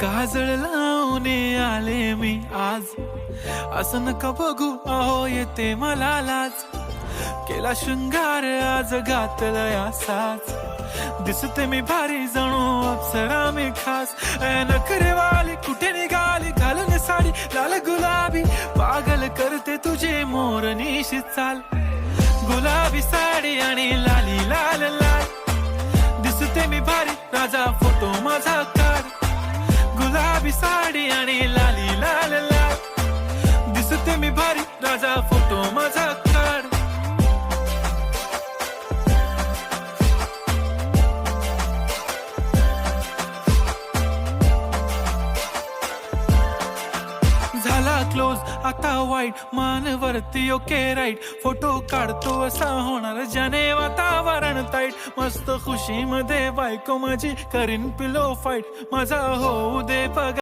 काजळ लावून आले मी आज, असं नका बघू अहो येते मला लाज. केला शृंगार आज घातला साज, दिसते मी भारी जणू अप्सरा मी खास. नखरेवाली कुठे निघाली घालून साडी लाल गुलाबी, पागल करते तुझे मोरनीशी चाल. गुलाबी साडी आणि लाली लाल लाल, दिसते मी भारी राजा फोटो माझा काढ. गुलाबी साडी आणि लाली लाल लाल, दिसते मी भारी राजा फोटो माझा काढ. झाला क्लोज आता वाईट, मानवरती ओके राईट. फोटो काढतो असा होणार ज्याने वातावरण ताईट. मस्त खुशी मध्ये बायको माझी करीन पिलो फाईट, माझा होऊ दे पगार.